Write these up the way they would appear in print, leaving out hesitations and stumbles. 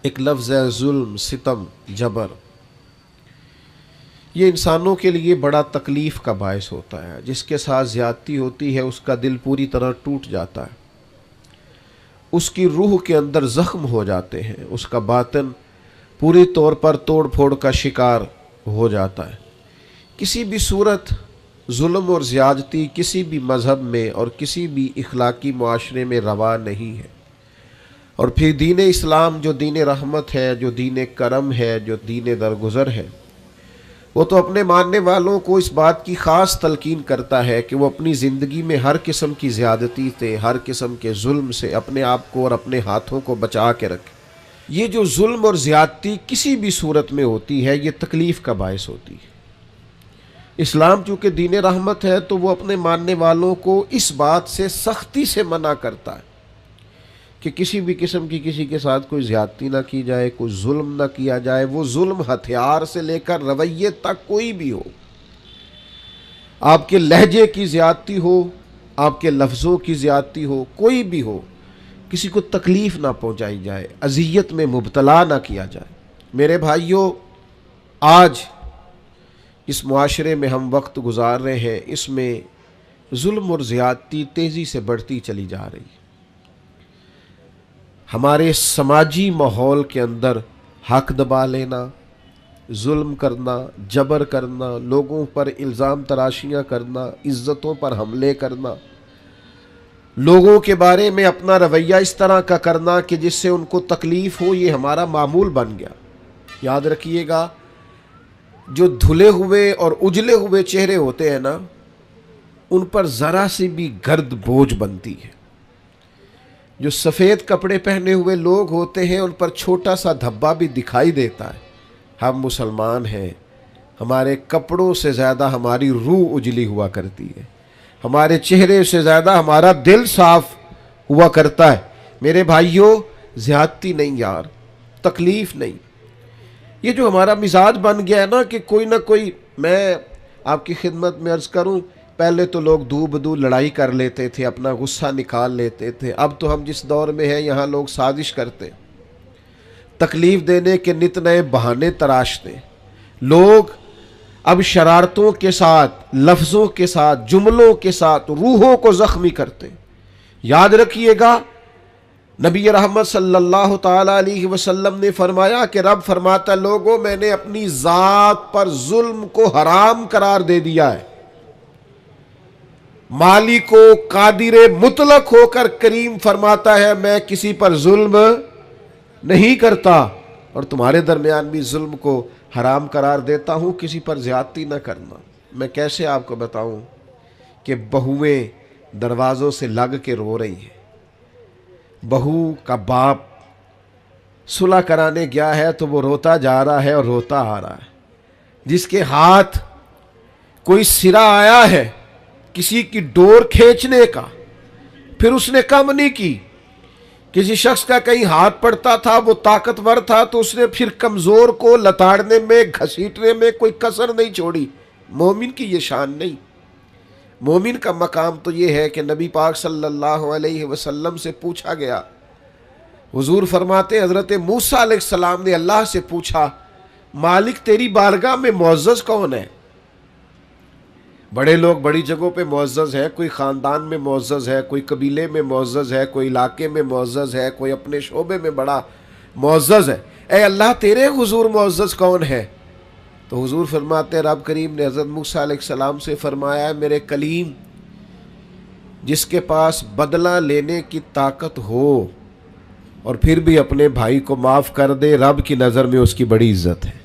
ایک لفظ ہے ظلم، ستم، جبر۔ یہ انسانوں کے لیے بڑا تکلیف کا باعث ہوتا ہے۔ جس کے ساتھ زیادتی ہوتی ہے اس کا دل پوری طرح ٹوٹ جاتا ہے، اس کی روح کے اندر زخم ہو جاتے ہیں، اس کا باطن پوری طور پر توڑ پھوڑ کا شکار ہو جاتا ہے۔ کسی بھی صورت ظلم اور زیادتی کسی بھی مذہب میں اور کسی بھی اخلاقی معاشرے میں روا نہیں ہے۔ اور پھر دین اسلام جو دین رحمت ہے، جو دین کرم ہے، جو دین درگزر ہے، وہ تو اپنے ماننے والوں کو اس بات کی خاص تلقین کرتا ہے کہ وہ اپنی زندگی میں ہر قسم کی زیادتی سے، ہر قسم کے ظلم سے اپنے آپ کو اور اپنے ہاتھوں کو بچا کے رکھے۔ یہ جو ظلم اور زیادتی کسی بھی صورت میں ہوتی ہے، یہ تکلیف کا باعث ہوتی ہے۔ اسلام چونکہ دین رحمت ہے تو وہ اپنے ماننے والوں کو اس بات سے سختی سے منع کرتا ہے کہ کسی بھی قسم کی کسی کے ساتھ کوئی زیادتی نہ کی جائے، کوئی ظلم نہ کیا جائے۔ وہ ظلم ہتھیار سے لے کر رویے تک کوئی بھی ہو، آپ کے لہجے کی زیادتی ہو، آپ کے لفظوں کی زیادتی ہو، کوئی بھی ہو، کسی کو تکلیف نہ پہنچائی جائے، اذیت میں مبتلا نہ کیا جائے۔ میرے بھائیوں، آج اس معاشرے میں ہم وقت گزار رہے ہیں، اس میں ظلم اور زیادتی تیزی سے بڑھتی چلی جا رہی ہے۔ ہمارے سماجی ماحول کے اندر حق دبا لینا، ظلم کرنا، جبر کرنا، لوگوں پر الزام تراشیاں کرنا، عزتوں پر حملے کرنا، لوگوں کے بارے میں اپنا رویہ اس طرح کا کرنا کہ جس سے ان کو تکلیف ہو، یہ ہمارا معمول بن گیا۔ یاد رکھیے گا، جو دھلے ہوئے اور اجلے ہوئے چہرے ہوتے ہیں نا، ان پر ذرا سی بھی گرد بوجھ بنتی ہے۔ جو سفید کپڑے پہنے ہوئے لوگ ہوتے ہیں ان پر چھوٹا سا دھبا بھی دکھائی دیتا ہے۔ ہم مسلمان ہیں، ہمارے کپڑوں سے زیادہ ہماری روح اجلی ہوا کرتی ہے، ہمارے چہرے سے زیادہ ہمارا دل صاف ہوا کرتا ہے۔ میرے بھائیوں، زیادتی نہیں یار، تکلیف نہیں۔ یہ جو ہمارا مزاج بن گیا ہے نا کہ کوئی نہ کوئی، میں آپ کی خدمت میں عرض کروں، پہلے تو لوگ دو بدو لڑائی کر لیتے تھے، اپنا غصہ نکال لیتے تھے۔ اب تو ہم جس دور میں ہیں یہاں لوگ سازش کرتے، تکلیف دینے کے نت نئے بہانے تراشتے۔ لوگ اب شرارتوں کے ساتھ، لفظوں کے ساتھ، جملوں کے ساتھ روحوں کو زخمی کرتے۔ یاد رکھیے گا، نبی رحمت صلی اللہ تعالی علیہ وسلم نے فرمایا کہ رب فرماتا، لوگوں میں نے اپنی ذات پر ظلم کو حرام قرار دے دیا ہے۔ مالک و قادر مطلق ہو کر کریم فرماتا ہے، میں کسی پر ظلم نہیں کرتا، اور تمہارے درمیان بھی ظلم کو حرام قرار دیتا ہوں، کسی پر زیادتی نہ کرنا۔ میں کیسے آپ کو بتاؤں کہ بہویں دروازوں سے لگ کے رو رہی ہیں، بہو کا باپ صلح کرانے گیا ہے تو وہ روتا جا رہا ہے اور روتا آ رہا ہے۔ جس کے ہاتھ کوئی سرا آیا ہے کسی کی ڈور کھینچنے کا، پھر اس نے کم نہیں کی۔ کسی شخص کا کہیں ہاتھ پڑتا تھا، وہ طاقتور تھا تو اس نے پھر کمزور کو لتاڑنے میں، گھسیٹنے میں کوئی کسر نہیں چھوڑی۔ مومن کی یہ شان نہیں۔ مومن کا مقام تو یہ ہے کہ نبی پاک صلی اللہ علیہ وسلم سے پوچھا گیا، حضور فرماتے حضرت موسیٰ علیہ السلام نے اللہ سے پوچھا، مالک تیری بارگاہ میں معزز کون ہے؟ بڑے لوگ بڑی جگہوں پہ معزز ہے، کوئی خاندان میں معزز ہے، کوئی قبیلے میں معزز ہے، کوئی علاقے میں معزز ہے، کوئی اپنے شعبے میں بڑا معزز ہے۔ اے اللہ تیرے حضور معزز کون ہے؟ تو حضور فرماتے ہیں، رب کریم نے حضرت موسیٰ علیہ السلام سے فرمایا ہے، میرے کلیم، جس کے پاس بدلہ لینے کی طاقت ہو اور پھر بھی اپنے بھائی کو معاف کر دے، رب کی نظر میں اس کی بڑی عزت ہے۔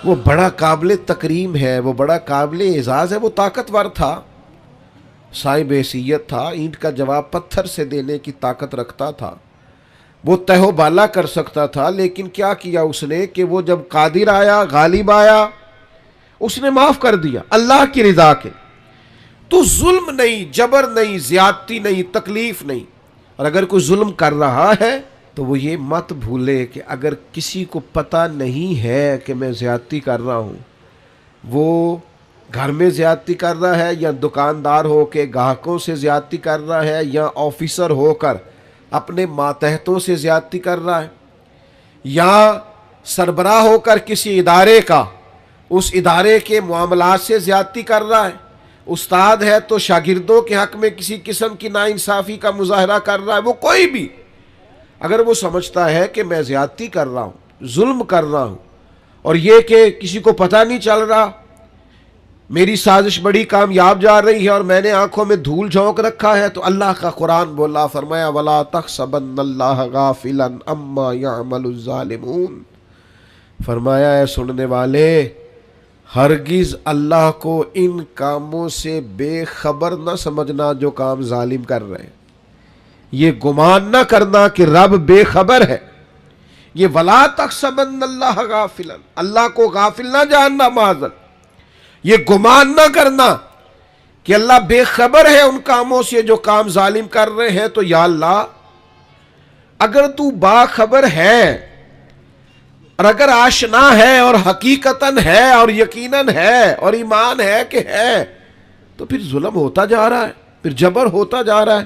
وہ بڑا قابل تکریم ہے، وہ بڑا قابل اعزاز ہے۔ وہ طاقتور تھا، صاحب حیثیت تھا، اینٹ کا جواب پتھر سے دینے کی طاقت رکھتا تھا، وہ تہ و بالا کر سکتا تھا، لیکن کیا کیا اس نے کہ وہ جب قادر آیا، غالب آیا، اس نے معاف کر دیا اللہ کی رضا کے۔ تو ظلم نہیں، جبر نہیں، زیادتی نہیں، تکلیف نہیں۔ اور اگر کوئی ظلم کر رہا ہے تو وہ یہ مت بھولے کہ اگر کسی کو پتہ نہیں ہے کہ میں زیادتی کر رہا ہوں، وہ گھر میں زیادتی کر رہا ہے یا دکاندار ہو کے گاہکوں سے زیادتی کر رہا ہے یا آفیسر ہو کر اپنے ماتحتوں سے زیادتی کر رہا ہے، یا سربراہ ہو کر کسی ادارے کا اس ادارے کے معاملات سے زیادتی کر رہا ہے، استاد ہے تو شاگردوں کے حق میں کسی قسم کی ناانصافی کا مظاہرہ کر رہا ہے، وہ کوئی بھی اگر وہ سمجھتا ہے کہ میں زیادتی کر رہا ہوں، ظلم کر رہا ہوں، اور یہ کہ کسی کو پتہ نہیں چل رہا، میری سازش بڑی کامیاب جا رہی ہے اور میں نے آنکھوں میں دھول جھونک رکھا ہے، تو اللہ کا قرآن بولا، فرمایا وَلَا تَحْسَبَنَّ اللَّهَ غَافِلًا عَمَّا يَعْمَلُ الظَّالِمُونَ، فرمایا اے سننے والے، ہرگز اللہ کو ان کاموں سے بے خبر نہ سمجھنا جو کام ظالم کر رہے ہیں، یہ گمان نہ کرنا کہ رب بے خبر ہے، یہ وَلَا تَحْسَبَنَّ اللَّهَ غَافِلًا، اللہ کو غافل نہ جاننا، معاذ، یہ گمان نہ کرنا کہ اللہ بے خبر ہے ان کاموں سے جو کام ظالم کر رہے ہیں، تو یا اللہ اگر تو باخبر ہے اور اگر آشنا ہے اور حقیقتاً ہے اور یقیناً ہے اور ایمان ہے کہ ہے، تو پھر ظلم ہوتا جا رہا ہے، پھر جبر ہوتا جا رہا ہے۔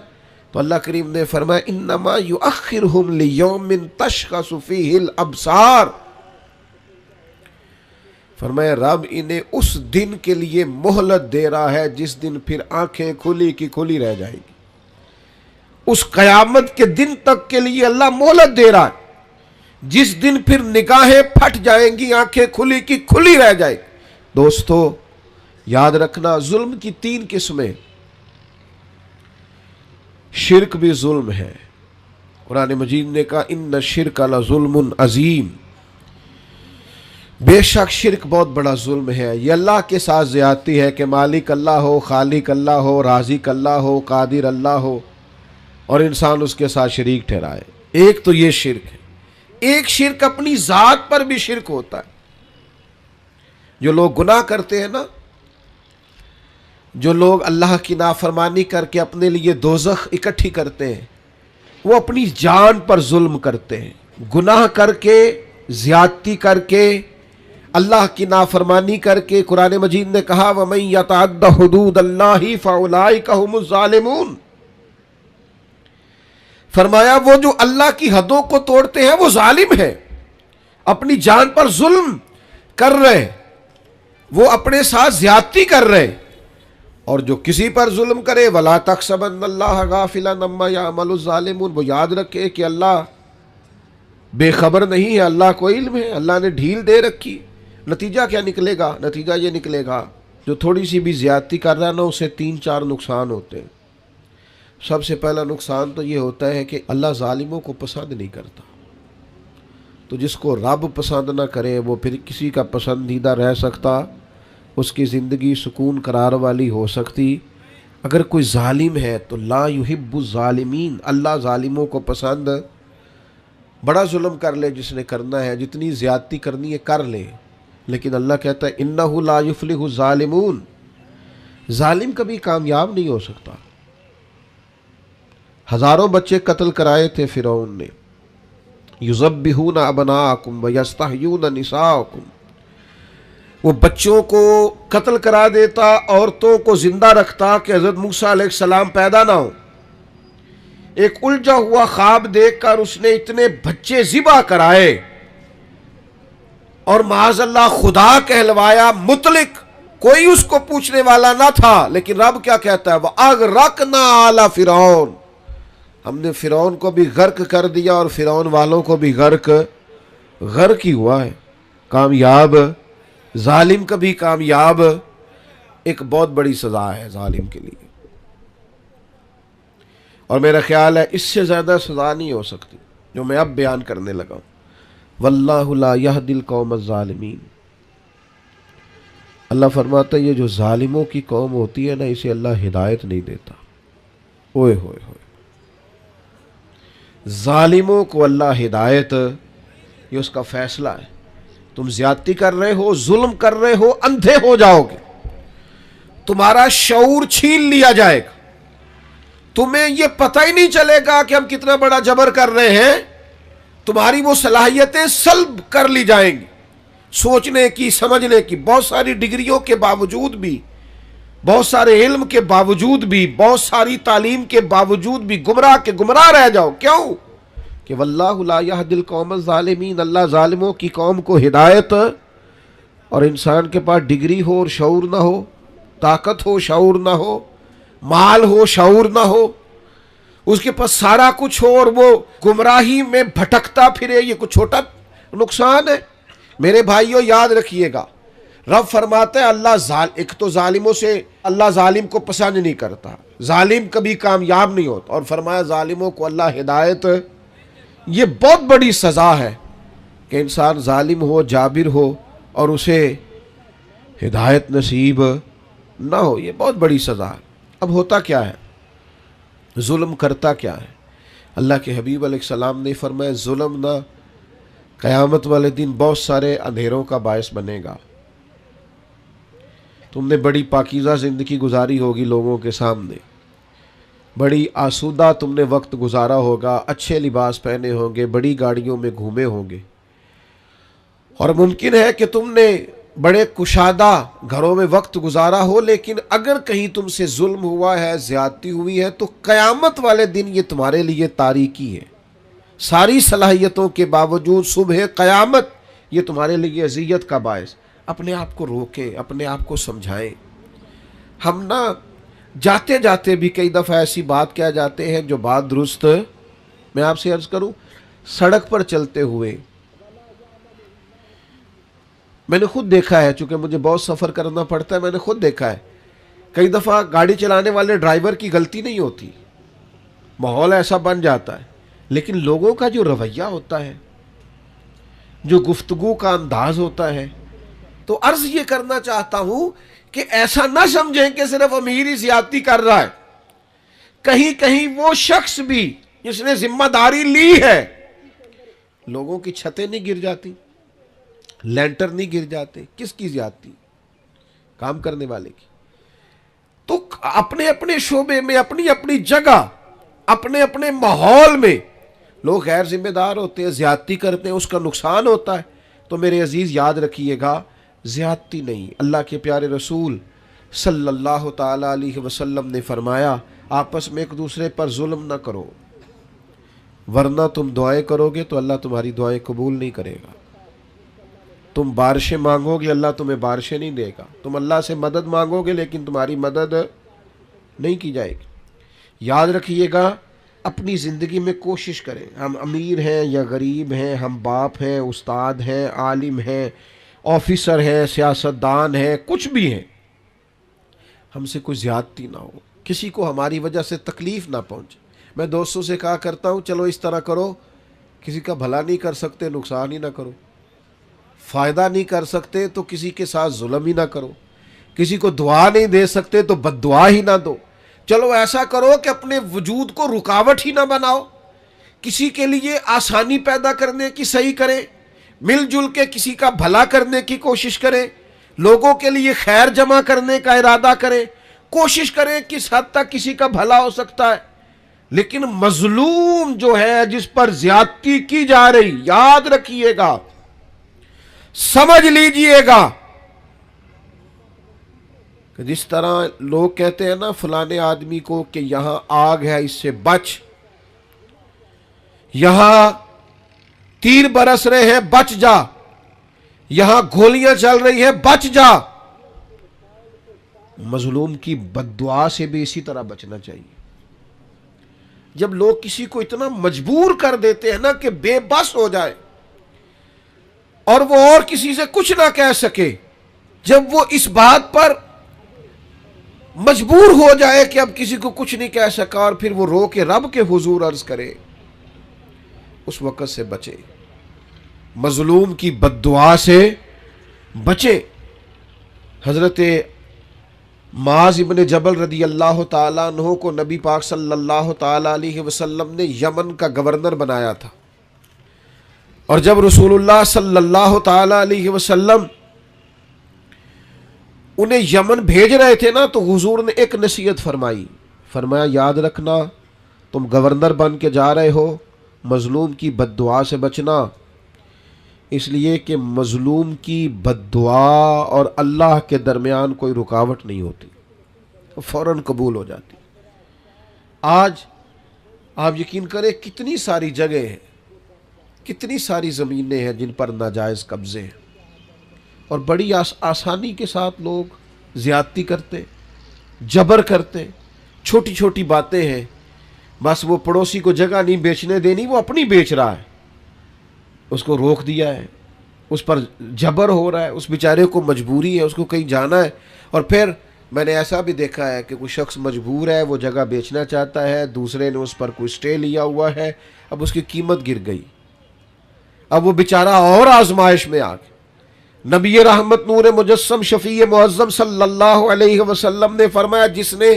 تو اللہ کریم نے فرمایا انما یؤخرہم لیوم تشخص فیہ الابصار، فرمایا رب انہیں اس دن کے لیے مہلت دے رہا ہے جس دن پھر آنکھیں کھلی کی کھلی رہ جائیں گی، اس قیامت کے دن تک کے لیے اللہ مہلت دے رہا ہے جس دن پھر نگاہیں پھٹ جائیں گی، آنکھیں کھلی کی کھلی رہ جائیں گی۔ دوستو یاد رکھنا ظلم کی 3 قسمیں، شرک بھی ظلم ہے، قرآن مجید نے کہا ان الشرک لظلم عظیم، بے شک شرک بہت بڑا ظلم ہے، یہ اللہ کے ساتھ زیادتی ہے کہ مالک اللہ ہو، خالق اللہ ہو، رازق اللہ ہو، قادر اللہ ہو اور انسان اس کے ساتھ شریک ٹھہرائے۔ ایک تو یہ شرک ہے، ایک شرک اپنی ذات پر بھی شرک ہوتا ہے۔ جو لوگ گناہ کرتے ہیں نا، جو لوگ اللہ کی نافرمانی کر کے اپنے لیے دوزخ اکٹھی کرتے ہیں، وہ اپنی جان پر ظلم کرتے ہیں، گناہ کر کے، زیادتی کر کے، اللہ کی نافرمانی کر کے۔ قرآن مجید نے کہا وَمَن يَتَعَدَّ حُدُودَ اللَّهِ فَأُولَٰئِكَ هُمُ الظَّالِمُونَ، فرمایا وہ جو اللہ کی حدوں کو توڑتے ہیں وہ ظالم ہیں، اپنی جان پر ظلم کر رہے، وہ اپنے ساتھ زیادتی کر رہے۔ اور جو کسی پر ظلم کرے وَلَا تَحْسَبَنَّ اللَّهَ غَافِلًا عَمَّا يَعْمَلُ الظَّالِمُونَ، وہ یاد رکھے کہ اللہ بے خبر نہیں ہے، اللہ کو علم ہے، اللہ نے ڈھیل دے رکھی۔ نتیجہ کیا نکلے گا؟ نتیجہ یہ نکلے گا جو تھوڑی سی بھی زیادتی کر رہا ہے نا، اسے 3-4 نقصان ہوتے ہیں۔ سب سے پہلا نقصان تو یہ ہوتا ہے کہ اللہ ظالموں کو پسند نہیں کرتا، تو جس کو رب پسند نہ کرے وہ پھر کسی کا پسندیدہ رہ سکتا، اس کی زندگی سکون قرار والی ہو سکتی۔ اگر کوئی ظالم ہے تو لا یحب الظالمین، اللہ ظالموں کو پسند، بڑا ظلم کر لے جس نے کرنا ہے، جتنی زیادتی کرنی ہے کر لے، لیکن اللہ کہتا ہے انہ لا یفلح الظالمون، ظالم کبھی کامیاب نہیں ہو سکتا۔ ہزاروں بچے قتل کرائے تھے فرعون نے، یذبحون ابناءکم ویستحیون نساءکم، وہ بچوں کو قتل کرا دیتا، عورتوں کو زندہ رکھتا کہ حضرت موسیٰ علیہ السلام پیدا نہ ہو۔ ایک الجھا ہوا خواب دیکھ کر اس نے اتنے بچے ذبح کرائے اور معاذ اللہ خدا کہلوایا، مطلق کوئی اس کو پوچھنے والا نہ تھا، لیکن رب کیا کہتا ہے وَأَغْرَقْنَا آلَ فِرْعَوْنَ، ہم نے فرعون کو بھی غرق کر دیا اور فرعون والوں کو بھی غرق ہی ہوا ہے۔ کامیاب ظالم کبھی کامیاب، ایک بہت بڑی سزا ہے ظالم کے لیے، اور میرا خیال ہے اس سے زیادہ سزا نہیں ہو سکتی جو میں اب بیان کرنے لگا ہوں۔ واللہ لا یہدی القوم الظالمین، اللہ فرماتا ہے یہ جو ظالموں کی قوم ہوتی ہے نا، اسے اللہ ہدایت نہیں دیتا۔ اوئے ہوئے ہوئے، ظالموں کو اللہ ہدایت، یہ اس کا فیصلہ ہے۔ تم زیادتی کر رہے ہو، ظلم کر رہے ہو، اندھے ہو جاؤ گے، تمہارا شعور چھین لیا جائے گا، تمہیں یہ پتہ ہی نہیں چلے گا کہ ہم کتنا بڑا جبر کر رہے ہیں، تمہاری وہ صلاحیتیں سلب کر لی جائیں گی، سوچنے کی، سمجھنے کی۔ بہت ساری ڈگریوں کے باوجود بھی، بہت سارے علم کے باوجود بھی، بہت ساری تعلیم کے باوجود بھی گمراہ کے گمراہ رہ جاؤ۔ کیوں؟ کہ واللہ لا یہدی القوم الظالمین، اللہ ظالموں کی قوم کو ہدایت، اور انسان کے پاس ڈگری ہو اور شعور نہ ہو، طاقت ہو شعور نہ ہو، مال ہو شعور نہ ہو، اس کے پاس سارا کچھ ہو اور وہ گمراہی میں بھٹکتا پھرے، یہ کچھ چھوٹا نقصان ہے؟ میرے بھائیوں یاد رکھیے گا، رب فرماتا ہے اللہ ایک تو ظالموں سے اللہ ظالم کو پسند نہیں کرتا، ظالم کبھی کامیاب نہیں ہوتا، اور فرمایا ظالموں کو اللہ ہدایت، یہ بہت بڑی سزا ہے کہ انسان ظالم ہو، جابر ہو اور اسے ہدایت نصیب نہ ہو، یہ بہت بڑی سزا ہے۔ اب ہوتا کیا ہے؟ ظلم کرتا کیا ہے؟ اللہ کے حبیب علیہ السلام نے فرمایا ظلم نہ قیامت والے دن بہت سارے اندھیروں کا باعث بنے گا۔ تم نے بڑی پاکیزہ زندگی گزاری ہوگی لوگوں کے سامنے، بڑی آسودہ تم نے وقت گزارا ہوگا، اچھے لباس پہنے ہوں گے، بڑی گاڑیوں میں گھومے ہوں گے، اور ممکن ہے کہ تم نے بڑے کشادہ گھروں میں وقت گزارا ہو، لیکن اگر کہیں تم سے ظلم ہوا ہے، زیادتی ہوئی ہے، تو قیامت والے دن یہ تمہارے لیے تاریکی ہے۔ ساری صلاحیتوں کے باوجود صبح قیامت یہ تمہارے لیے اذیت کا باعث۔ اپنے آپ کو روکیں، اپنے آپ کو سمجھائیں۔ ہم نا جاتے جاتے بھی کئی دفعہ ایسی بات کہہ جاتے ہیں جو بات درست، میں آپ سے عرض کروں، سڑک پر چلتے ہوئے میں نے خود دیکھا ہے، چونکہ مجھے بہت سفر کرنا پڑتا ہے، میں نے خود دیکھا ہے کئی دفعہ گاڑی چلانے والے ڈرائیور کی غلطی نہیں ہوتی، ماحول ایسا بن جاتا ہے، لیکن لوگوں کا جو رویہ ہوتا ہے، جو گفتگو کا انداز ہوتا ہے، تو عرض یہ کرنا چاہتا ہوں کہ ایسا نہ سمجھیں کہ صرف امیر ہی زیادتی کر رہا ہے، کہیں کہیں وہ شخص بھی جس نے ذمہ داری لی ہے، لوگوں کی چھتیں نہیں گر جاتی، لینٹر نہیں گر جاتے، کس کی زیادتی؟ کام کرنے والے کی۔ تو اپنے اپنے شعبے میں، اپنی اپنی جگہ، اپنے اپنے ماحول میں لوگ غیر ذمہ دار ہوتے ہیں، زیادتی کرتے ہیں، اس کا نقصان ہوتا ہے۔ تو میرے عزیز یاد رکھیے گا، زیادتی نہیں۔ اللہ کے پیارے رسول صلی اللہ تعالی علیہ وسلم نے فرمایا آپس میں ایک دوسرے پر ظلم نہ کرو، ورنہ تم دعائیں کرو گے تو اللہ تمہاری دعائیں قبول نہیں کرے گا۔ تم بارشیں مانگو گے، اللہ تمہیں بارشیں نہیں دے گا۔ تم اللہ سے مدد مانگو گے لیکن تمہاری مدد نہیں کی جائے گی۔ یاد رکھیے گا، اپنی زندگی میں کوشش کریں، ہم امیر ہیں یا غریب ہیں، ہم باپ ہیں، استاد ہیں، عالم ہیں، آفیسر ہیں، سیاستدان ہیں، کچھ بھی ہیں، ہم سے کوئی زیادتی نہ ہو، کسی کو ہماری وجہ سے تکلیف نہ پہنچے۔ میں دوستوں سے کہا کرتا ہوں چلو اس طرح کرو، کسی کا بھلا نہیں کر سکتے نقصان ہی نہ کرو، فائدہ نہیں کر سکتے تو کسی کے ساتھ ظلم ہی نہ کرو، کسی کو دعا نہیں دے سکتے تو بد دعا ہی نہ دو۔ چلو ایسا کرو کہ اپنے وجود کو رکاوٹ ہی نہ بناؤ، کسی کے لیے آسانی پیدا کرنے کی صحیح کریں، مل جل کے کسی کا بھلا کرنے کی کوشش کریں، لوگوں کے لیے خیر جمع کرنے کا ارادہ کریں، کوشش کریں کس حد تک کسی کا بھلا ہو سکتا ہے۔ لیکن مظلوم جو ہے، جس پر زیادتی کی جا رہی، یاد رکھیے گا، سمجھ لیجئے گا کہ جس طرح لوگ کہتے ہیں نا فلانے آدمی کو کہ یہاں آگ ہے اس سے بچ، یہاں تیر برس رہے ہیں بچ جا، یہاں گولیاں چل رہی ہیں بچ جا، مظلوم کی بد دعا سے بھی اسی طرح بچنا چاہیے۔ جب لوگ کسی کو اتنا مجبور کر دیتے ہیں نا کہ بے بس ہو جائے اور وہ اور کسی سے کچھ نہ کہہ سکے، جب وہ اس بات پر مجبور ہو جائے کہ اب کسی کو کچھ نہیں کہہ سکا اور پھر وہ رو کے رب کے حضور عرض کرے، اس وقت سے بچے، مظلوم کی بد دعا سے بچے۔ حضرت معاذ ابن جبل رضی اللہ تعالیٰ عنہ کو نبی پاک صلی اللہ تعالیٰ علیہ وسلم نے یمن کا گورنر بنایا تھا، اور جب رسول اللہ صلی اللہ تعالیٰ علیہ وسلم انہیں یمن بھیج رہے تھے نا، تو حضور نے ایک نصیحت فرمائی، فرمایا یاد رکھنا تم گورنر بن کے جا رہے ہو، مظلوم کی بد دعا سے بچنا، اس لیے کہ مظلوم کی بد دعا اور اللہ کے درمیان کوئی رکاوٹ نہیں ہوتی، فوراً قبول ہو جاتی۔ آج آپ یقین کریں کتنی ساری جگہ ہیں کتنی ساری زمینیں ہیں جن پر ناجائز قبضے ہیں، اور بڑی آسانی کے ساتھ لوگ زیادتی کرتے، جبر کرتے، چھوٹی چھوٹی باتیں ہیں، بس وہ پڑوسی کو جگہ نہیں بیچنے دینی، وہ اپنی بیچ رہا ہے، اس کو روک دیا ہے، اس پر جبر ہو رہا ہے، اس بیچارے کو مجبوری ہے، اس کو کہیں جانا ہے، اور پھر میں نے ایسا بھی دیکھا ہے کہ کوئی شخص مجبور ہے، وہ جگہ بیچنا چاہتا ہے، دوسرے نے اس پر کوئی سٹے لیا ہوا ہے، اب اس کی قیمت گر گئی، اب وہ بیچارہ اور آزمائش میں آ گیا۔ نبی رحمت نور مجسم شفیع معظم صلی اللہ علیہ وسلم نے فرمایا، جس نے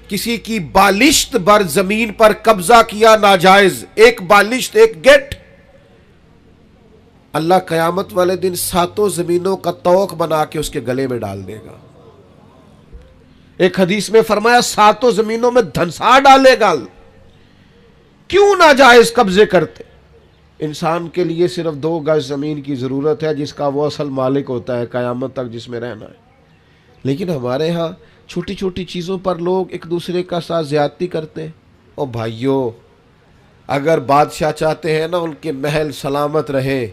کسی کی بالشت بر زمین پر قبضہ کیا ناجائز، ایک بالشت، ایک گٹ، اللہ قیامت والے دن 7 زمینوں کا طوق بنا کے اس کے گلے میں ڈال دے گا۔ ایک حدیث میں فرمایا 7 زمینوں میں دھنسا ڈالے گا۔ کیوں ناجائز قبضے کرتے؟ انسان کے لیے صرف 2 گز زمین کی ضرورت ہے، جس کا وہ اصل مالک ہوتا ہے قیامت تک، جس میں رہنا ہے۔ لیکن ہمارے ہاں چھوٹی چھوٹی چیزوں پر لوگ ایک دوسرے کا ساتھ زیادتی کرتے ہیں۔ اور بھائیوں، اگر بادشاہ چاہتے ہیں نا ان کے محل سلامت رہے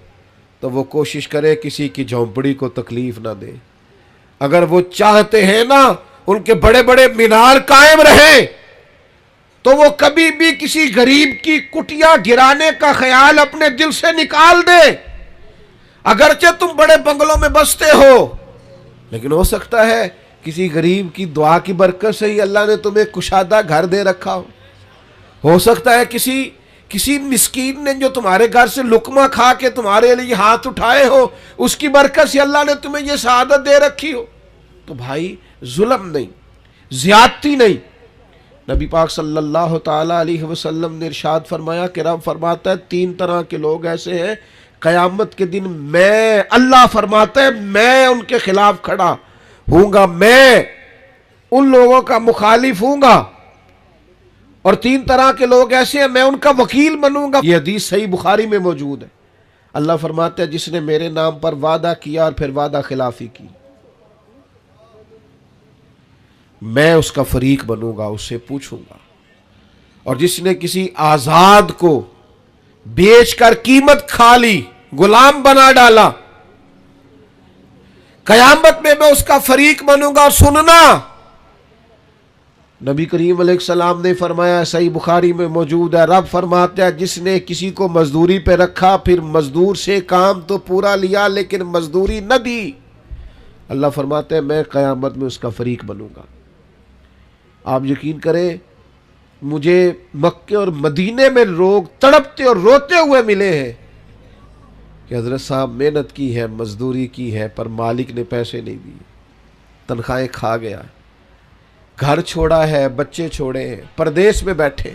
تو وہ کوشش کرے کسی کی جھونپڑی کو تکلیف نہ دے۔ اگر وہ چاہتے ہیں نا ان کے بڑے بڑے مینار قائم رہیں تو وہ کبھی بھی کسی غریب کی کٹیا گرانے کا خیال اپنے دل سے نکال دے۔ اگرچہ تم بڑے بنگلوں میں بستے ہو، لیکن ہو سکتا ہے کسی غریب کی دعا کی برکت سے ہی اللہ نے تمہیں کشادہ گھر دے رکھا ہو سکتا ہے کسی مسکین نے جو تمہارے گھر سے لقمہ کھا کے تمہارے لیے ہاتھ اٹھائے ہو، اس کی برکت سے اللہ نے تمہیں یہ سعادت دے رکھی ہو۔ تو بھائی، ظلم نہیں، زیادتی نہیں۔ نبی پاک صلی اللہ تعالی علیہ وسلم نے ارشاد فرمایا کہ رب فرماتا ہے 3 طرح کے لوگ ایسے ہیں قیامت کے دن اللہ فرماتا ہے میں ان کے خلاف کھڑا ہوں گا، میں ان لوگوں کا مخالف ہوں گا، اور 3 طرح کے لوگ ایسے ہیں میں ان کا وکیل بنوں گا۔ یہ حدیث صحیح بخاری میں موجود ہے۔ اللہ فرماتا ہے جس نے میرے نام پر وعدہ کیا اور پھر وعدہ خلافی کی، میں اس کا فریق بنوں گا، اس سے پوچھوں گا۔ اور جس نے کسی آزاد کو بیچ کر قیمت کھا لی، غلام بنا ڈالا، قیامت میں میں اس کا فریق بنوں گا۔ اور سننا، نبی کریم علیہ السلام نے فرمایا، صحیح بخاری میں موجود ہے، رب فرماتا ہے جس نے کسی کو مزدوری پہ رکھا، پھر مزدور سے کام تو پورا لیا لیکن مزدوری نہ دی، اللہ فرماتا ہے میں قیامت میں اس کا فریق بنوں گا۔ آپ یقین کریں، مجھے مکے اور مدینے میں لوگ تڑپتے اور روتے ہوئے ملے ہیں کہ حضرت صاحب محنت کی ہے، مزدوری کی ہے، پر مالک نے پیسے نہیں دیے، تنخواہیں کھا گیا، گھر چھوڑا ہے، بچے چھوڑے ہیں، پردیس میں بیٹھے،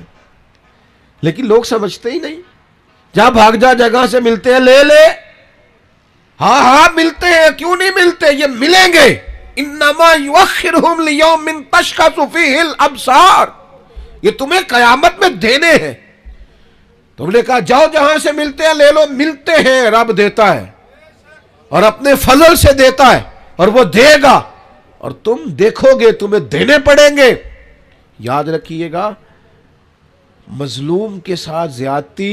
لیکن لوگ سمجھتے ہی نہیں۔ جہاں بھاگ جا جگہ سے ملتے ہیں لے لے، ہاں ملتے ہیں، کیوں نہیں ملتے، یہ ملیں گے۔ انما یؤخرہم لیوم تشخص فیہ الابصار، یہ تمہیں قیامت میں دینے ہیں۔ تم نے کہا جاؤ جہاں سے ملتے ہیں لے لو، ملتے ہیں، رب دیتا ہے اور اپنے فضل سے دیتا ہے، اور وہ دے گا، اور تم دیکھو گے تمہیں دینے پڑیں گے۔ یاد رکھیے گا، مظلوم کے ساتھ زیادتی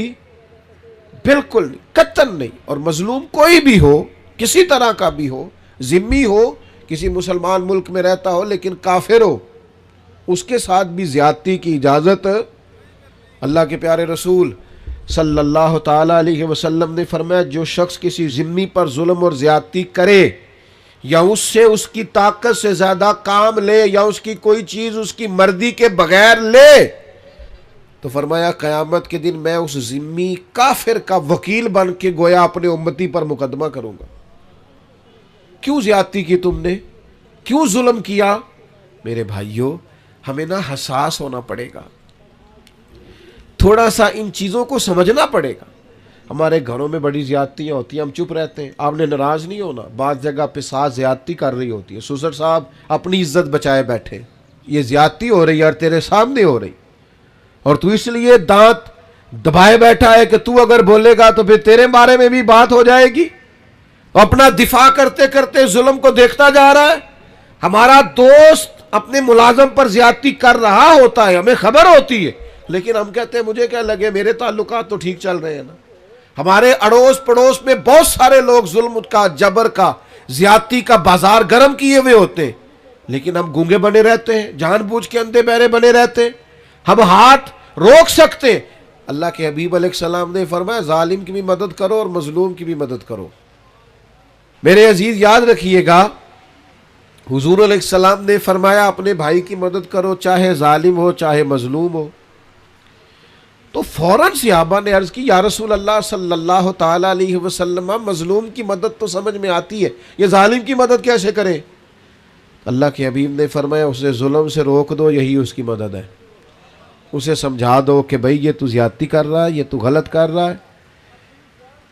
بالکل نہیں، قطعاً نہیں۔ اور مظلوم کوئی بھی ہو، کسی طرح کا بھی ہو، ذمی ہو، کسی مسلمان ملک میں رہتا ہو لیکن کافر ہو، اس کے ساتھ بھی زیادتی کی اجازت اللہ کے پیارے رسول صلی اللہ تعالی علیہ وسلم نے فرمایا، جو شخص کسی ذمی پر ظلم اور زیادتی کرے، یا اس سے اس کی طاقت سے زیادہ کام لے، یا اس کی کوئی چیز اس کی مرضی کے بغیر لے، تو فرمایا قیامت کے دن میں اس ذمی کافر کا وکیل بن کے گویا اپنے امتی پر مقدمہ کروں گا۔ کیوں زیادتی کی تم نے؟ کیوں ظلم کیا؟ میرے بھائیوں، ہمیں نا حساس ہونا پڑے گا، تھوڑا سا ان چیزوں کو سمجھنا پڑے گا۔ ہمارے گھروں میں بڑی زیادتیاں ہوتی ہیں، ہم چپ رہتے ہیں، آپ نے ناراض نہیں ہونا، بعض جگہ پہ ساس زیادتی کر رہی ہوتی ہے، سسر صاحب اپنی عزت بچائے بیٹھے، یہ زیادتی ہو رہی ہے اور تیرے سامنے ہو رہی، اور تو اس لیے دانت دبائے بیٹھا ہے کہ تو اگر بولے گا تو پھر تیرے بارے میں بھی بات ہو جائے گی، اپنا دفاع کرتے کرتے ظلم کو دیکھتا جا رہا ہے۔ ہمارا دوست اپنے ملازم پر زیادتی کر رہا ہوتا ہے، ہمیں خبر ہوتی ہے، لیکن ہم کہتے ہیں مجھے کیا لگے، میرے تعلقات تو ٹھیک چل رہے ہیں نا۔ ہمارے اڑوس پڑوس میں بہت سارے لوگ ظلم کا، جبر کا، زیادتی کا بازار گرم کیے ہوئے ہوتے ہیں، لیکن ہم گونگے بنے رہتے ہیں، جان بوجھ کے اندھے بہرے بنے رہتے ہیں۔ ہم ہاتھ روک سکتے ہیں۔ اللہ کے حبیب علیہ السلام نے فرمایا ظالم کی بھی مدد کرو اور مظلوم کی بھی مدد کرو۔ میرے عزیز یاد رکھیے گا، حضور علیہ السلام نے فرمایا اپنے بھائی کی مدد کرو، چاہے ظالم ہو چاہے مظلوم ہو۔ تو فوراً صحابہ نے عرض کی یا رسول اللہ صلی اللہ تعالیٰ علیہ وسلم، مظلوم کی مدد تو سمجھ میں آتی ہے، یہ ظالم کی مدد کیسے کرے؟ اللہ کے حبیب نے فرمایا اسے ظلم سے روک دو، یہی اس کی مدد ہے۔ اسے سمجھا دو کہ بھئی یہ تو زیادتی کر رہا ہے، یہ تو غلط کر رہا ہے،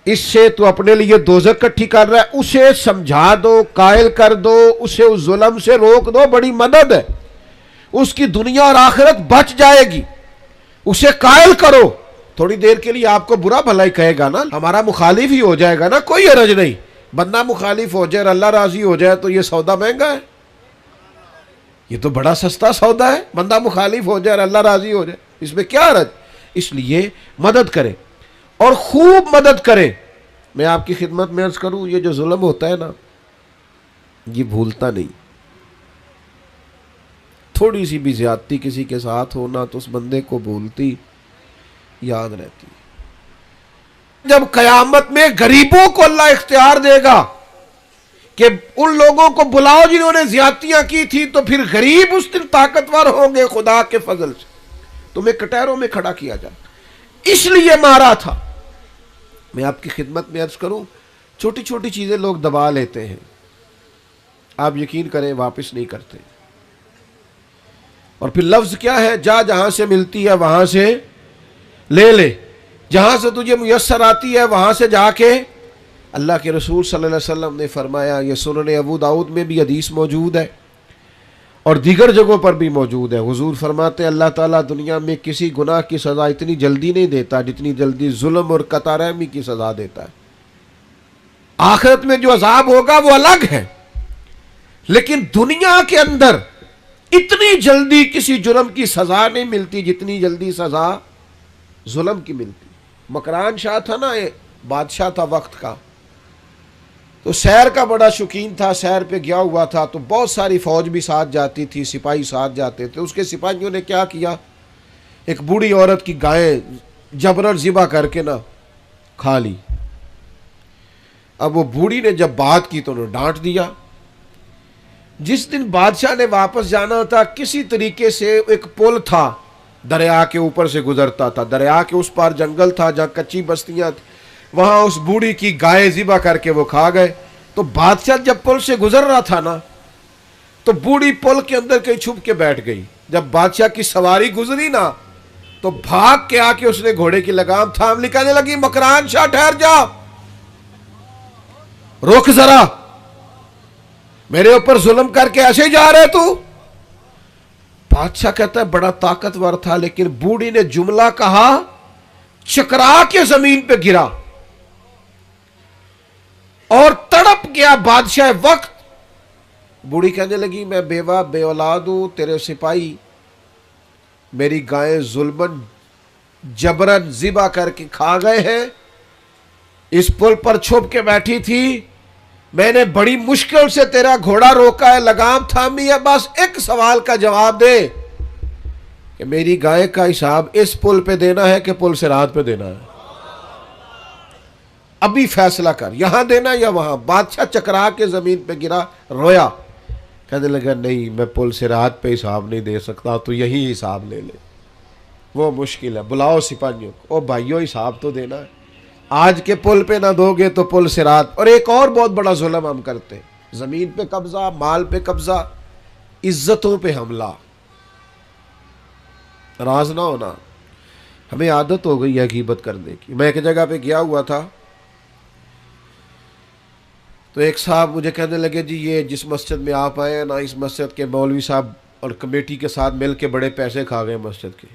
اس سے تو اپنے لیے دوزخ کٹھی کر رہا ہے، اسے سمجھا دو، قائل کر دو، اسے اس ظلم سے روک دو، بڑی مدد ہے، اس کی دنیا اور آخرت بچ جائے گی، اسے قائل کرو۔ تھوڑی دیر کے لیے آپ کو برا بھلا ہی کہے گا نا، ہمارا مخالف ہی ہو جائے گا نا، کوئی حرج نہیں، بندہ مخالف ہو جائے اور اللہ راضی ہو جائے تو یہ سودا مہنگا ہے، یہ تو بڑا سستا سودا ہے، بندہ مخالف ہو جائے اور اللہ راضی ہو جائے، اس میں کیا حرج؟ اس لیے مدد کریں اور خوب مدد کریں۔ میں آپ کی خدمت میں عرض کروں، یہ جو ظلم ہوتا ہے نا، یہ بھولتا نہیں۔ تھوڑی سی بھی زیادتی کسی کے ساتھ ہونا تو اس بندے کو بھولتی یاد رہتی۔ جب قیامت میں غریبوں کو اللہ اختیار دے گا کہ ان لوگوں کو بلاؤ جنہوں نے زیادتیاں کی تھی، تو پھر غریب اس دن طاقتور ہوں گے خدا کے فضل سے، تمہیں کٹہروں میں کھڑا کیا جائے، اس لیے مارا تھا۔ میں آپ کی خدمت میں عرض کروں، چھوٹی چھوٹی چیزیں لوگ دبا لیتے ہیں، آپ یقین کریں واپس نہیں کرتے، اور پھر لفظ کیا ہے، جا جہاں سے ملتی ہے وہاں سے لے لے، جہاں سے تجھے میسر آتی ہے وہاں سے جا کے۔ اللہ کے رسول صلی اللہ علیہ وسلم نے فرمایا، یہ سنن ابو داؤد میں بھی حدیث موجود ہے اور دیگر جگہوں پر بھی موجود ہے، حضور فرماتے ہیں اللہ تعالیٰ دنیا میں کسی گناہ کی سزا اتنی جلدی نہیں دیتا جتنی جلدی ظلم اور قطع رحمی کی سزا دیتا ہے۔ آخرت میں جو عذاب ہوگا وہ الگ ہے، لیکن دنیا کے اندر اتنی جلدی کسی جرم کی سزا نہیں ملتی جتنی جلدی سزا ظلم کی ملتی۔ مکران شاہ تھا نا، بادشاہ تھا وقت کا، تو سیر کا بڑا شوقین تھا، سیر پہ گیا ہوا تھا تو بہت ساری فوج بھی ساتھ جاتی تھی، سپاہی ساتھ جاتے تھے۔ اس کے سپاہیوں نے کیا کیا، ایک بوڑھی عورت کی گائے جبرن ذبح کر کے نا کھا لی۔ اب وہ بوڑھی نے جب بات کی تو انہوں نے ڈانٹ دیا۔ جس دن بادشاہ نے واپس جانا تھا، کسی طریقے سے ایک پل تھا دریا کے اوپر سے گزرتا تھا، دریا کے اس پار جنگل تھا جہاں کچی بستیاں تھیں، وہاں اس بوڑھی کی گائے ذبح کر کے وہ کھا گئے۔ تو بادشاہ جب پل سے گزر رہا تھا نا، تو بوڑھی پل کے اندر کہیں چھپ کے بیٹھ گئی۔ جب بادشاہ کی سواری گزری نا تو بھاگ کے آ کے اس نے گھوڑے کی لگام تھام لی، کہنے لگی مکران شاہ ٹھہر جا، روک ذرا، میرے اوپر ظلم کر کے ایسے جا رہے تو؟ بادشاہ کہتا ہے بڑا طاقتور تھا، لیکن بوڑھی نے جملہ کہا، چکرا کے زمین پہ گرا اور تڑپ گیا بادشاہ وقت۔ بوڑھی کہنے لگی میں بیوہ بے اولاد ہوں، تیرے سپاہی میری گائیں ظلمن جبرن ذبح کر کے کھا گئے ہیں، اس پل پر چھپ کے بیٹھی تھی، میں نے بڑی مشکل سے تیرا گھوڑا روکا ہے، لگام تھامی ہے، بس ایک سوال کا جواب دے کہ میری گائے کا حساب اس پل پہ دینا ہے کہ پل صراط پہ دینا ہے، ابھی فیصلہ کر، یہاں دینا یا وہاں۔ بادشاہ چکرا کے زمین پہ گرا، رویا، کہنے لگا نہیں میں پل صراط پہ حساب نہیں دے سکتا، تو یہی حساب لے لے، وہ مشکل ہے، بلاؤ سپاہیوں کو، او بھائیو حساب تو دینا ہے، آج کے پل پہ نہ دو گے تو پل صراط۔ اور ایک اور بہت بڑا ظلم ہم کرتے ہیں، زمین پہ قبضہ، مال پہ قبضہ، عزتوں پہ حملہ، راز نہ ہونا۔ ہمیں عادت ہو گئی ہے غیبت کرنے کی۔ میں ایک جگہ پہ گیا ہوا تھا تو ایک صاحب مجھے کہنے لگے جی یہ جس مسجد میں آپ آئے ہیں نا، اس مسجد کے مولوی صاحب اور کمیٹی کے ساتھ مل کے بڑے پیسے کھا گئے مسجد کے۔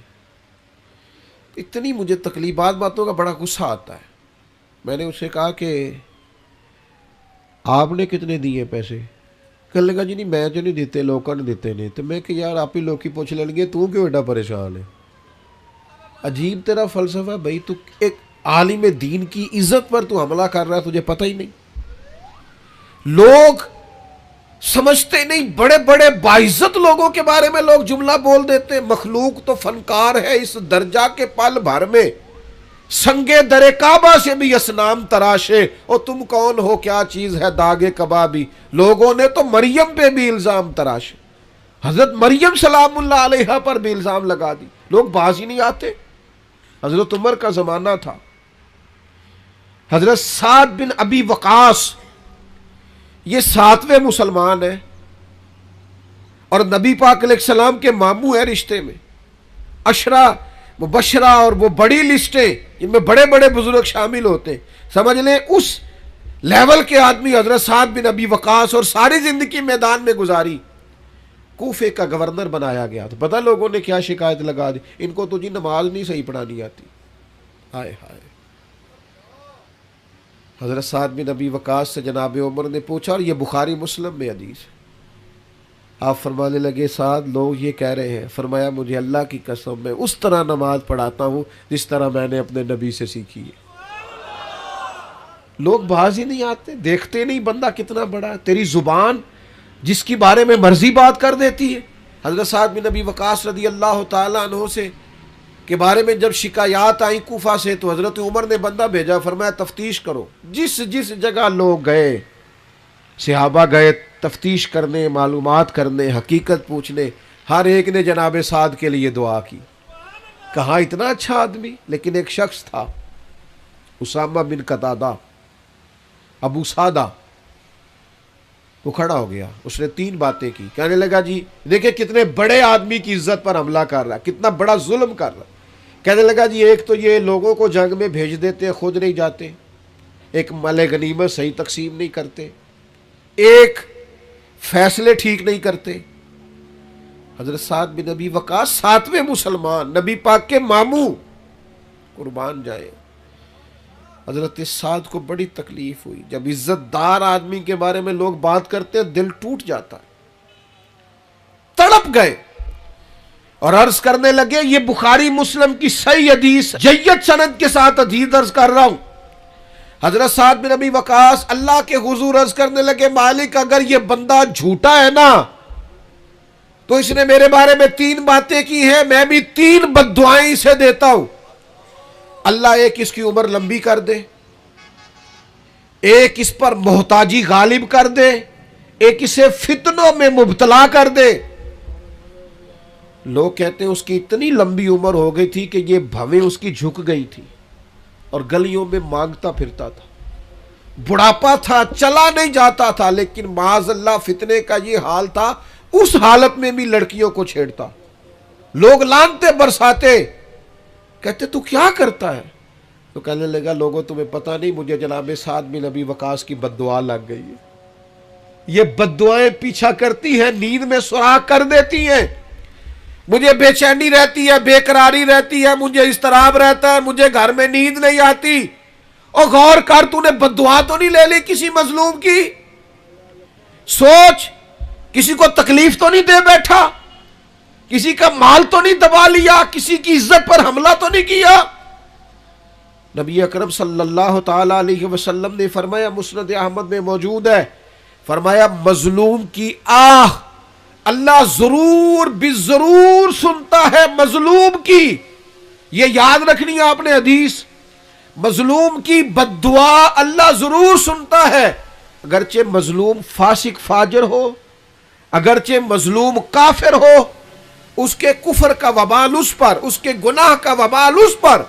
اتنی مجھے تکلیفات باتوں کا بڑا غصہ آتا ہے۔ میں نے اسے کہا کہ آپ نے کتنے دیے پیسے؟ کہنے لگا جی نہیں میں جو نہیں دیتے، لوگوں نے دیتے نہیں۔ تو میں کہ یار آپ ہی لوگ کی پوچھ لیں گے، تو کیوں ایڈا پریشان ہے؟ عجیب تیرا فلسفہ بھائی، تو ایک عالم دین کی عزت پر تو حملہ کر رہا ہے، تجھے پتہ ہی نہیں۔ لوگ سمجھتے نہیں، بڑے بڑے باعزت لوگوں کے بارے میں لوگ جملہ بول دیتے ہیں، مخلوق تو فنکار ہے اس درجہ کے پل بھر میں، سنگے در کعبہ سے بھی اسنام تراشے، اور تم کون ہو، کیا چیز ہے داغ کبابی۔ لوگوں نے تو مریم پہ بھی الزام تراشے، حضرت مریم سلام اللہ علیہا پر بھی الزام لگا دی، لوگ باز ہی نہیں آتے۔ حضرت عمر کا زمانہ تھا، حضرت سعد بن ابی وقاص یہ 7ویں مسلمان ہیں اور نبی پاک علیہ السلام کے ماموں ہیں رشتے میں، عشرہ مبشرہ اور وہ بڑی لسٹیں جن میں بڑے بڑے بزرگ شامل ہوتے ہیں، سمجھ لیں اس لیول کے آدمی حضرت سعد بن ابی وقاص، اور ساری زندگی میدان میں گزاری، کوفے کا گورنر بنایا گیا تو پتہ لوگوں نے کیا شکایت لگا دی، ان کو تو جی نماز نہیں صحیح پڑھانی آتی۔ ہائے ہائے، حضرت سعد بن ابی وقاص سے جناب عمر نے پوچھا، اور یہ بخاری مسلم میں حدیث ہے، آپ فرمانے لگے سعد لوگ یہ کہہ رہے ہیں، فرمایا مجھے اللہ کی قسم میں اس طرح نماز پڑھاتا ہوں جس طرح میں نے اپنے نبی سے سیکھی ہے۔ لوگ باز ہی نہیں آتے، دیکھتے نہیں بندہ کتنا بڑا ہے، تیری زبان جس کی بارے میں مرضی بات کر دیتی ہے۔ حضرت سعد بن ابی وقاص رضی اللہ تعالیٰ عنہ سے کے بارے میں جب شکایات آئیں کوفہ سے تو حضرت عمر نے بندہ بھیجا، فرمایا تفتیش کرو، جس جس جگہ لوگ گئے، صحابہ گئے تفتیش کرنے، معلومات کرنے، حقیقت پوچھنے، ہر ایک نے جناب سعد کے لیے دعا کی۔ کہا اتنا اچھا آدمی، لیکن ایک شخص تھا اسامہ بن قتادہ ابو سعدہ، وہ کھڑا ہو گیا، اس نے 3 باتیں کی، کہنے لگا جی دیکھیں کتنے بڑے آدمی کی عزت پر حملہ کر رہا ہے، کتنا بڑا ظلم کر رہا ہے۔ کہنے لگا جی ایک تو یہ لوگوں کو جنگ میں بھیج دیتے خود نہیں جاتے، ایک مال غنیمت صحیح تقسیم نہیں کرتے، ایک فیصلے ٹھیک نہیں کرتے۔ حضرت سعد بن ابی وقاص 7ویں مسلمان، نبی پاک کے ماموں، قربان جائے۔ حضرت سعد کو بڑی تکلیف ہوئی، جب عزت دار آدمی کے بارے میں لوگ بات کرتے ہیں دل ٹوٹ جاتا ہے، تڑپ گئے اور عرض کرنے لگے، یہ بخاری مسلم کی صحیح حدیث جید سند کے ساتھ حدیث عرض کر رہا ہوں۔ حضرت سعد بن ابی وقاص اللہ کے حضور عرض کرنے لگے، مالک اگر یہ بندہ جھوٹا ہے نا تو اس نے میرے بارے میں 3 باتیں کی ہیں، میں بھی 3 بد دعائیں اسے دیتا ہوں، اللہ ایک اس کی عمر لمبی کر دے، ایک اس پر محتاجی غالب کر دے، ایک اسے فتنوں میں مبتلا کر دے۔ لوگ کہتے ہیں اس کی اتنی لمبی عمر ہو گئی تھی کہ یہ بھویں اس کی جھک گئی تھی اور گلیوں میں مانگتا پھرتا تھا، بڑھاپا تھا، چلا نہیں جاتا تھا، لیکن معاذ اللہ فتنے کا یہ حال تھا، اس حالت میں بھی لڑکیوں کو چھیڑتا، لوگ لانتے برساتے، کہتے تو کیا کرتا ہے؟ تو کہنے لگا لوگوں تمہیں پتہ نہیں، مجھے جناب سعد بن ابی وقاص کی بد دعا لگ گئی ہے، یہ بد دعائیں پیچھا کرتی ہیں، نیند میں سراغ کر دیتی ہیں، مجھے بے چینی رہتی ہے، بے قراری رہتی ہے، مجھے اضطراب رہتا ہے، مجھے گھر میں نیند نہیں آتی۔ اور غور کر، تو نے بد دعا تو نہیں لے لی کسی مظلوم کی؟ سوچ، کسی کو تکلیف تو نہیں دے بیٹھا، کسی کا مال تو نہیں دبا لیا، کسی کی عزت پر حملہ تو نہیں کیا؟ نبی اکرم صلی اللہ تعالی علیہ وسلم نے فرمایا، مسند احمد میں موجود ہے، فرمایا مظلوم کی آہ اللہ ضرور بالضرور سنتا ہے، مظلوم کی، یہ یاد رکھنی ہے آپ نے حدیث، مظلوم کی بد دعا اللہ ضرور سنتا ہے، اگرچہ مظلوم فاسق فاجر ہو، اگرچہ مظلوم کافر ہو، اس کے کفر کا وبال اس پر، اس کے گناہ کا وبال اس پر،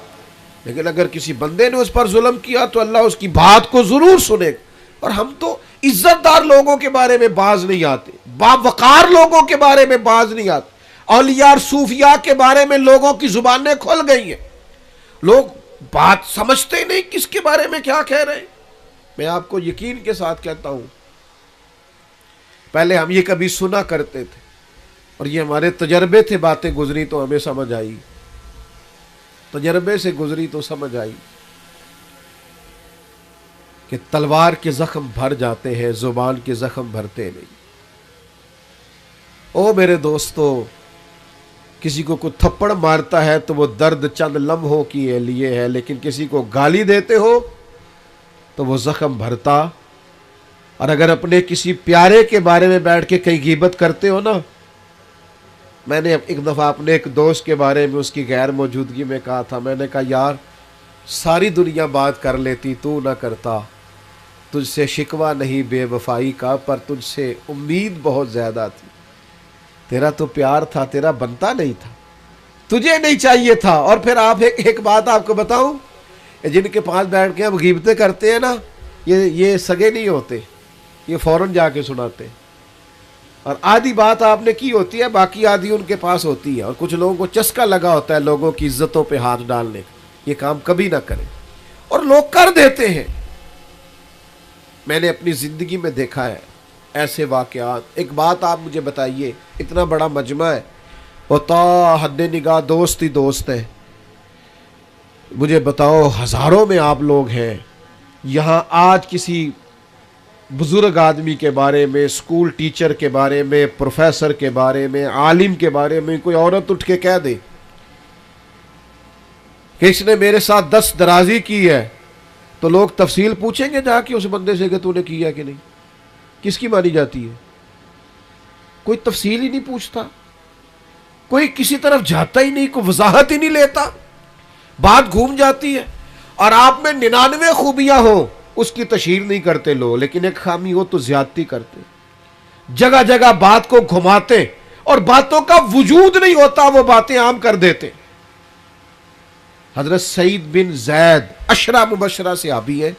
لیکن اگر کسی بندے نے اس پر ظلم کیا تو اللہ اس کی بات کو ضرور سنے گا۔ اور ہم تو عزت دار لوگوں کے بارے میں باز نہیں آتے، باوقار لوگوں کے بارے میں باز نہیں آتے، اولیاء اور صوفیاء کے بارے میں لوگوں کی زبانیں کھل گئی ہیں، لوگ بات سمجھتے نہیں کس کے بارے میں کیا کہہ رہے ہیں۔ میں آپ کو یقین کے ساتھ کہتا ہوں، پہلے ہم یہ کبھی سنا کرتے تھے اور یہ ہمارے تجربے تھے، باتیں گزری تو ہمیں سمجھ آئی، تجربے سے گزری تو سمجھ آئی کہ تلوار کے زخم بھر جاتے ہیں، زبان کے زخم بھرتے نہیں۔ او میرے دوستو، کسی کو کوئی تھپڑ مارتا ہے تو وہ درد چند لمحوں کے لیے ہے، لیکن کسی کو گالی دیتے ہو تو وہ زخم بھرتا۔ اور اگر اپنے کسی پیارے کے بارے میں بیٹھ کے کئی غیبت کرتے ہو نا، میں نے ایک دفعہ اپنے ایک دوست کے بارے میں اس کی غیر موجودگی میں کہا تھا، میں نے کہا یار ساری دنیا بات کر لیتی، تو نہ کرتا، تجھ سے شکوہ نہیں بے وفائی کا، پر تجھ سے امید بہت زیادہ تھی، تیرا تو پیار تھا، تیرا بنتا نہیں تھا، تجھے نہیں چاہیے تھا۔ اور پھر آپ ایک بات آپ کو بتاؤں، جن کے پاس بیٹھ کے ہم غیبتیں کرتے ہیں نا، یہ سگے نہیں ہوتے، یہ فوراً جا کے سناتے ہیں، اور آدھی بات آپ نے کی ہوتی ہے، باقی آدھی ان کے پاس ہوتی ہے۔ اور کچھ لوگوں کو چسکا لگا ہوتا ہے لوگوں کی عزتوں پہ ہاتھ ڈالنے کا، یہ کام کبھی نہ کریں، اور لوگ کر دیتے ہیں۔ میں نے اپنی زندگی میں دیکھا ہے ایسے واقعات۔ ایک بات آپ مجھے بتائیے، اتنا بڑا مجمع ہے اور تا حد نگاہ دوست ہی دوست ہیں، مجھے بتاؤ ہزاروں میں آپ لوگ ہیں، یہاں آج کسی بزرگ آدمی کے بارے میں، اسکول ٹیچر کے بارے میں، پروفیسر کے بارے میں، عالم کے بارے میں کوئی عورت اٹھ کے کہہ دے کہ اس نے میرے ساتھ 10 درازی کی ہے، تو لوگ تفصیل پوچھیں گے جا کے اس بندے سے کہ تو نے کیا کہ نہیں؟ کس کی مانی جاتی ہے؟ کوئی تفصیل ہی نہیں پوچھتا، کوئی کسی طرف جاتا ہی نہیں، کوئی وضاحت ہی نہیں لیتا، بات گھوم جاتی ہے۔ اور آپ میں 99 خوبیاں ہوں، اس کی تشہیر نہیں کرتے لوگ، لیکن ایک خامی ہو تو زیادتی کرتے، جگہ جگہ بات کو گھماتے، اور باتوں کا وجود نہیں ہوتا، وہ باتیں عام کر دیتے۔ حضرت سعید بن زید عشرہ مبشرہ صحابی ہیں،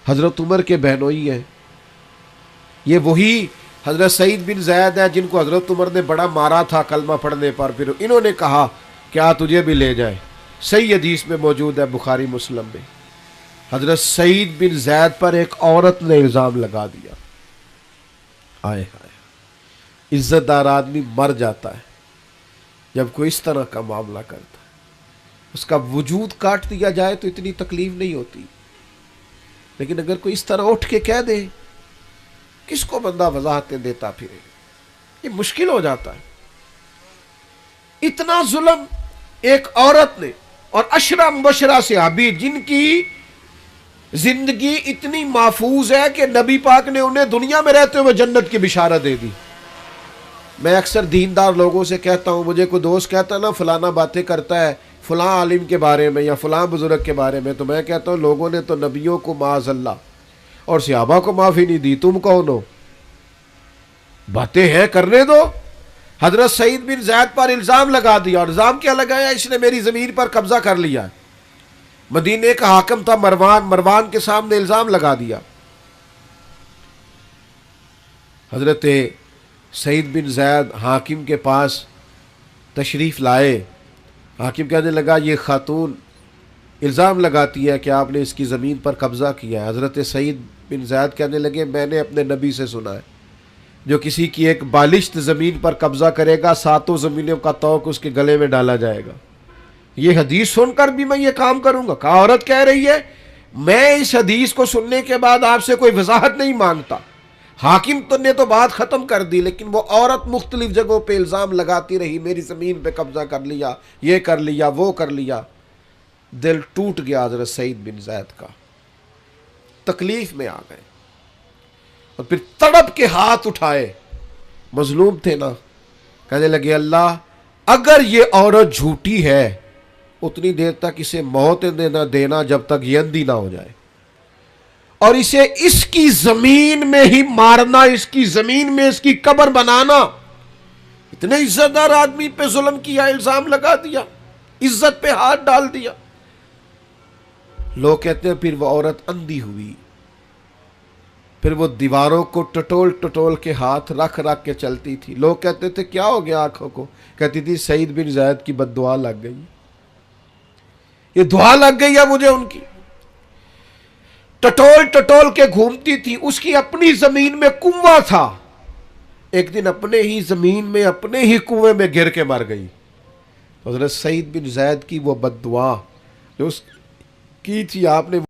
حضرت عمر کے بہنوئی ہیں، یہ وہی حضرت سعید بن زید ہے جن کو حضرت عمر نے بڑا مارا تھا کلمہ پڑھنے پر، پھر انہوں نے کہا کیا تجھے بھی لے جائے، صحیح حدیث میں موجود ہے بخاری مسلم میں۔ حضرت سعید بن زید پر ایک عورت نے الزام لگا دیا، آئے ہائے، عزت دار آدمی مر جاتا ہے جب کوئی اس طرح کا معاملہ کرتا ہے، اس کا وجود کاٹ دیا جائے تو اتنی تکلیف نہیں ہوتی، لیکن اگر کوئی اس طرح اٹھ کے کہہ دے، کس کو بندہ وضاحتیں دیتا پھرے، یہ مشکل ہو جاتا ہے۔ اتنا ظلم ایک عورت نے، اور عشرہ مبشرہ صحابی جن کی زندگی اتنی محفوظ ہے کہ نبی پاک نے انہیں دنیا میں رہتے ہوئے جنت کی بشارت دے دی۔ میں اکثر دیندار لوگوں سے کہتا ہوں، مجھے کوئی دوست کہتا نا فلانا باتیں کرتا ہے فلاں عالم کے بارے میں یا فلاں بزرگ کے بارے میں، تو میں کہتا ہوں لوگوں نے تو نبیوں کو معاذ اللہ اور صحابہ کو معافی نہیں دی، تم کون ہو؟ باتیں ہیں کرنے دو۔ حضرت سعید بن زید پر الزام لگا دیا، اور الزام کیا لگایا؟ اس نے میری زمین پر قبضہ کر لیا ہے۔ مدینے کا حاکم تھا مروان کے سامنے الزام لگا دیا۔ حضرت سعید بن زید حاکم کے پاس تشریف لائے، حاکم کہنے لگا یہ خاتون الزام لگاتی ہے کہ آپ نے اس کی زمین پر قبضہ کیا ہے۔ حضرت سعید بن زید کہنے لگے میں نے اپنے نبی سے سنا ہے، جو کسی کی ایک بالشت زمین پر قبضہ کرے گا 7 زمینوں کا توق اس کے گلے میں ڈالا جائے گا، یہ حدیث سن کر بھی میں یہ کام کروں گا؟ کہا عورت کہہ رہی ہے میں اس حدیث کو سننے کے بعد آپ سے کوئی وضاحت نہیں مانگتا۔ حاکم تو نے تو بات ختم کر دی، لیکن وہ عورت مختلف جگہوں پہ الزام لگاتی رہی، میری زمین پہ قبضہ کر لیا، یہ کر لیا، وہ کر لیا۔ دل ٹوٹ گیا حضرت سعید بن زید کا، تکلیف میں آ گئے، اور پھر تڑپ کے ہاتھ اٹھائے، مظلوم تھے نا، کہنے لگے اللہ اگر یہ عورت جھوٹی ہے اتنی دیر تک اسے موت نہ دینا جب تک یہ اندھی نہ ہو جائے، اور اسے اس کی زمین میں ہی مارنا، اس کی زمین میں اس کی قبر بنانا۔ اتنے عزت دار آدمی پہ ظلم کیا، الزام لگا دیا، عزت پہ ہاتھ ڈال دیا۔ لوگ کہتے ہیں پھر وہ عورت اندھی ہوئی، پھر وہ دیواروں کو ٹٹول ٹٹول کے ہاتھ رکھ رکھ کے چلتی تھی۔ لوگ کہتے تھے کیا ہو گیا آنکھوں کو؟ کہتی تھی سعید بن زید کی بد دعا لگ گئی، یہ دعا لگ گئی ہے مجھے ان کی۔ ٹٹول ٹٹول کے گھومتی تھی، اس کی اپنی زمین میں کنواں تھا، ایک دن اپنے ہی زمین میں اپنے ہی کنویں میں گر کے مر گئی۔ حضرت سعید بن زید کی وہ بد دعا جو اس کی تھی آپ نے